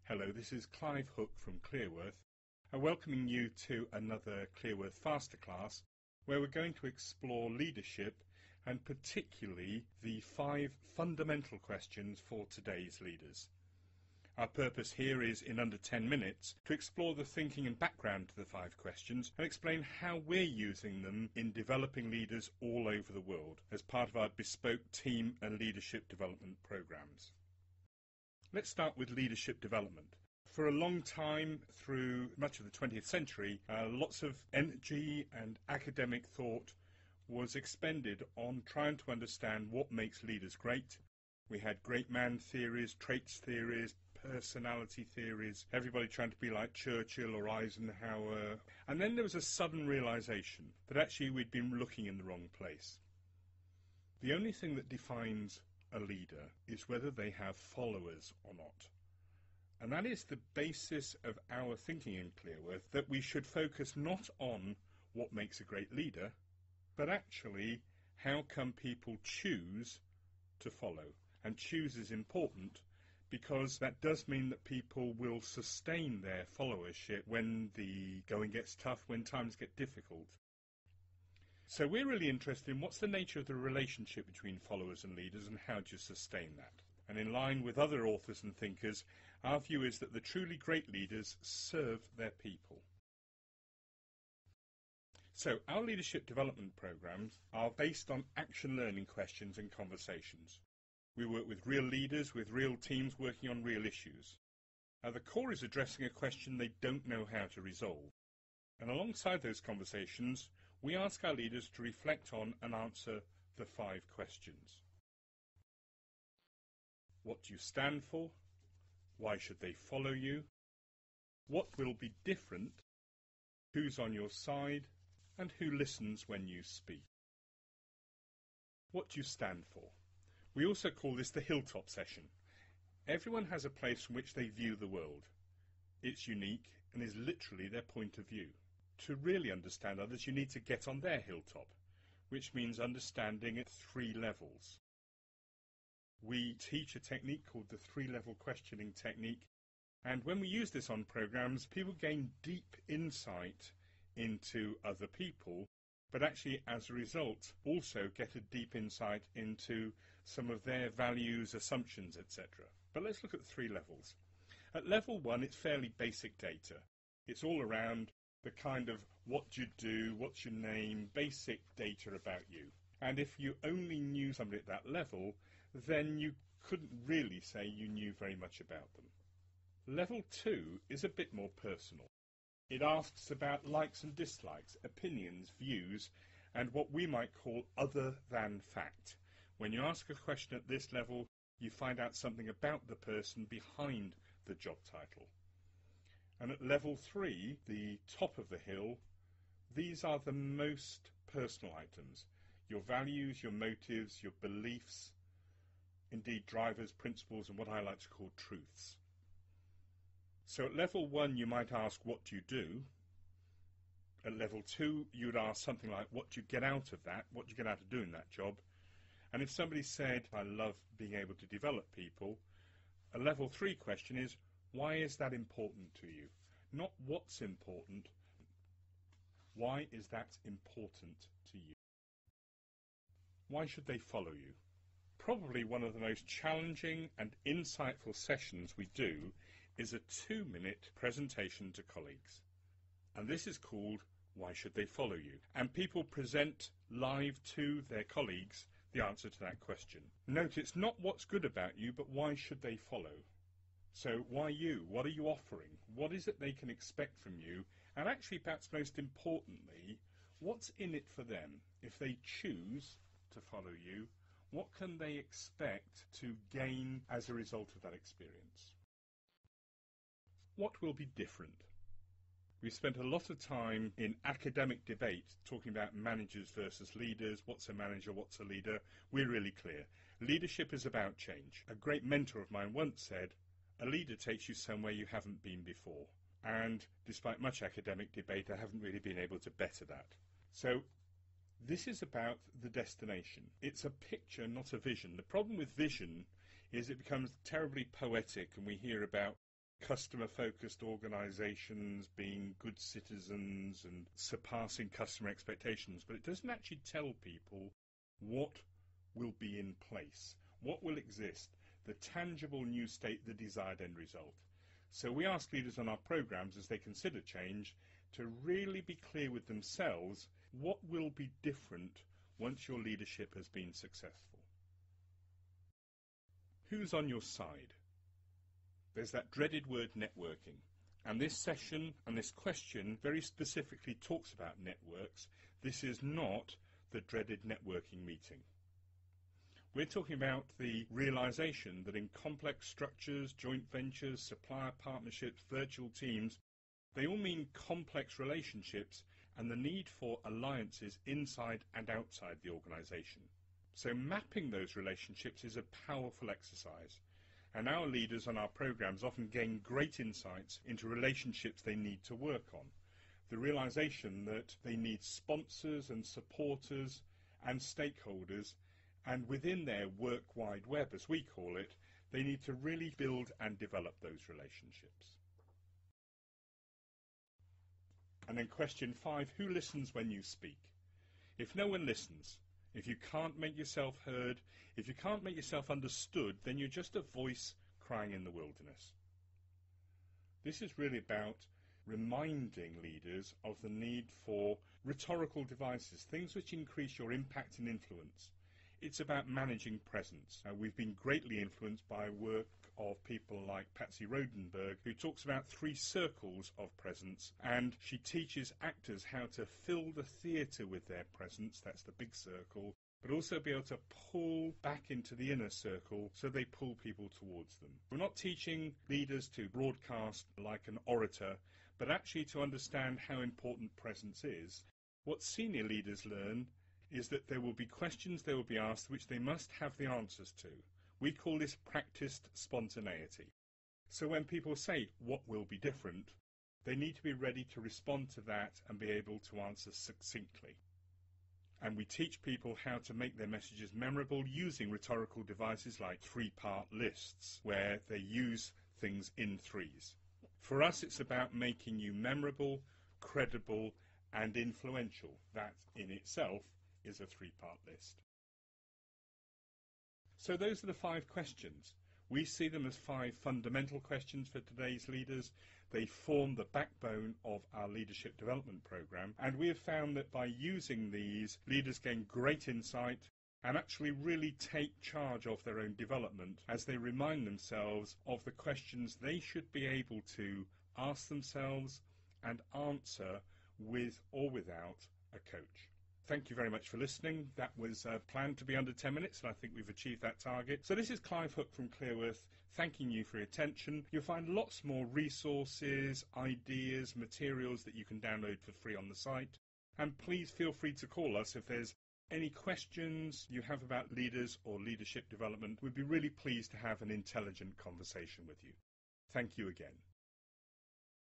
Hello, this is Clive Hook from Clearworth, welcoming you to another Clearworth FasterClass, where we're going to explore leadership and particularly the 5 fundamental questions for today's leaders. Our purpose here is, in under 10 minutes, to explore the thinking and background to the 5 questions and explain how we're using them in developing leaders all over the world as part of our bespoke team and leadership development programs. Let's start with leadership development. For a long time, through much of the 20th century, lots of energy and academic thought was expended on trying to understand what makes leaders great. We had great man theories, traits theories, personality theories, everybody trying to be like Churchill or Eisenhower. And then there was a sudden realization that actually we'd been looking in the wrong place. The only thing that defines a leader is whether they have followers or not. And that is the basis of our thinking in Clearworth, that we should focus not on what makes a great leader, but actually how can people choose to follow. And choose is important because that does mean that people will sustain their followership when the going gets tough, when times get difficult. So we're really interested in what's the nature of the relationship between followers and leaders and how do you sustain that. And in line with other authors and thinkers, our view is that the truly great leaders serve their people. So our leadership development programs are based on action learning questions and conversations. We work with real leaders, with real teams working on real issues. The core is addressing a question they don't know how to resolve. And alongside those conversations, we ask our leaders to reflect on and answer the 5 questions. What do you stand for? Why should they follow you? What will be different? Who's on your side? And who listens when you speak? What do you stand for? We also call this the hilltop session. Everyone has a place from which they view the world. It's unique and is literally their point of view. To really understand others, you need to get on their hilltop, which means understanding at 3 levels. We teach a technique called the 3-level questioning technique, and when we use this on programs, people gain deep insight into other people, but actually as a result also get a deep insight into some of their values, assumptions, etc. But let's look at 3 levels. At level 1, it's fairly basic data. It's all around the kind of what you do, what's your name, basic data about you. And if you only knew somebody at that level, then you couldn't really say you knew very much about them. Level 2 is a bit more personal. It asks about likes and dislikes, opinions, views, and what we might call other than fact. When you ask a question at this level, you find out something about the person behind the job title. And at level 3, the top of the hill, these are the most personal items. Your values, your motives, your beliefs, indeed drivers, principles, and what I like to call truths. So at level 1 you might ask, what do you do? At level 2 you would ask something like, what do you get out of that? What do you get out of doing that job? And if somebody said, I love being able to develop people, a level 3 question is, why is that important to you? Not what's important. Why is that important to you? Why should they follow you? Probably one of the most challenging and insightful sessions we do is a 2-minute presentation to colleagues. And this is called Why Should They Follow You? And people present live to their colleagues the answer to that question. Note, it's not what's good about you, but why should they follow? So why you? What are you offering? What is it they can expect from you? And actually, perhaps most importantly, what's in it for them? If they choose to follow you, what can they expect to gain as a result of that experience? What will be different? We've spent a lot of time in academic debate talking about managers versus leaders. What's a manager? What's a leader? We're really clear. Leadership is about change. A great mentor of mine once said, a leader takes you somewhere you haven't been before. And despite much academic debate, I haven't really been able to better that. So this is about the destination. It's a picture, not a vision. The problem with vision is it becomes terribly poetic, and we hear about customer-focused organisations being good citizens and surpassing customer expectations, but it doesn't actually tell people what will be in place, what will exist, the tangible new state, the desired end result. So we ask leaders on our programmes as they consider change to really be clear with themselves what will be different once your leadership has been successful. Who's on your side? There's that dreaded word networking, and this session and this question very specifically talks about networks. This is not the dreaded networking meeting. We're talking about the realization that in complex structures, joint ventures, supplier partnerships, virtual teams, they all mean complex relationships and the need for alliances inside and outside the organization. So mapping those relationships is a powerful exercise. And our leaders on our programs often gain great insights into relationships they need to work on. The realization that they need sponsors and supporters and stakeholders, and within their work wide web, as we call it, they need to really build and develop those relationships. And then question 5, who listens when you speak? If no one listens, if you can't make yourself heard, if you can't make yourself understood, then you're just a voice crying in the wilderness. This is really about reminding leaders of the need for rhetorical devices, things which increase your impact and influence. It's about managing presence. We've been greatly influenced by work of people like Patsy Rodenberg, who talks about 3 circles of presence, and she teaches actors how to fill the theatre with their presence, that's the big circle, but also be able to pull back into the inner circle so they pull people towards them. We're not teaching leaders to broadcast like an orator, but actually to understand how important presence is. What senior leaders learn is that there will be questions they will be asked which they must have the answers to. We call this practiced spontaneity. So when people say, what will be different, they need to be ready to respond to that and be able to answer succinctly. And we teach people how to make their messages memorable using rhetorical devices like 3-part lists, where they use things in 3s. For us, it's about making you memorable, credible, and influential. That in itself is a 3-part list. So those are the 5 questions. We see them as 5 fundamental questions for today's leaders. They form the backbone of our leadership development program, and we have found that by using these, leaders gain great insight and actually really take charge of their own development as they remind themselves of the questions they should be able to ask themselves and answer with or without a coach. Thank you very much for listening. That was planned to be under 10 minutes, and I think we've achieved that target. So this is Clive Hook from Clearworth, thanking you for your attention. You'll find lots more resources, ideas, materials that you can download for free on the site. And please feel free to call us if there's any questions you have about leaders or leadership development. We'd be really pleased to have an intelligent conversation with you. Thank you again.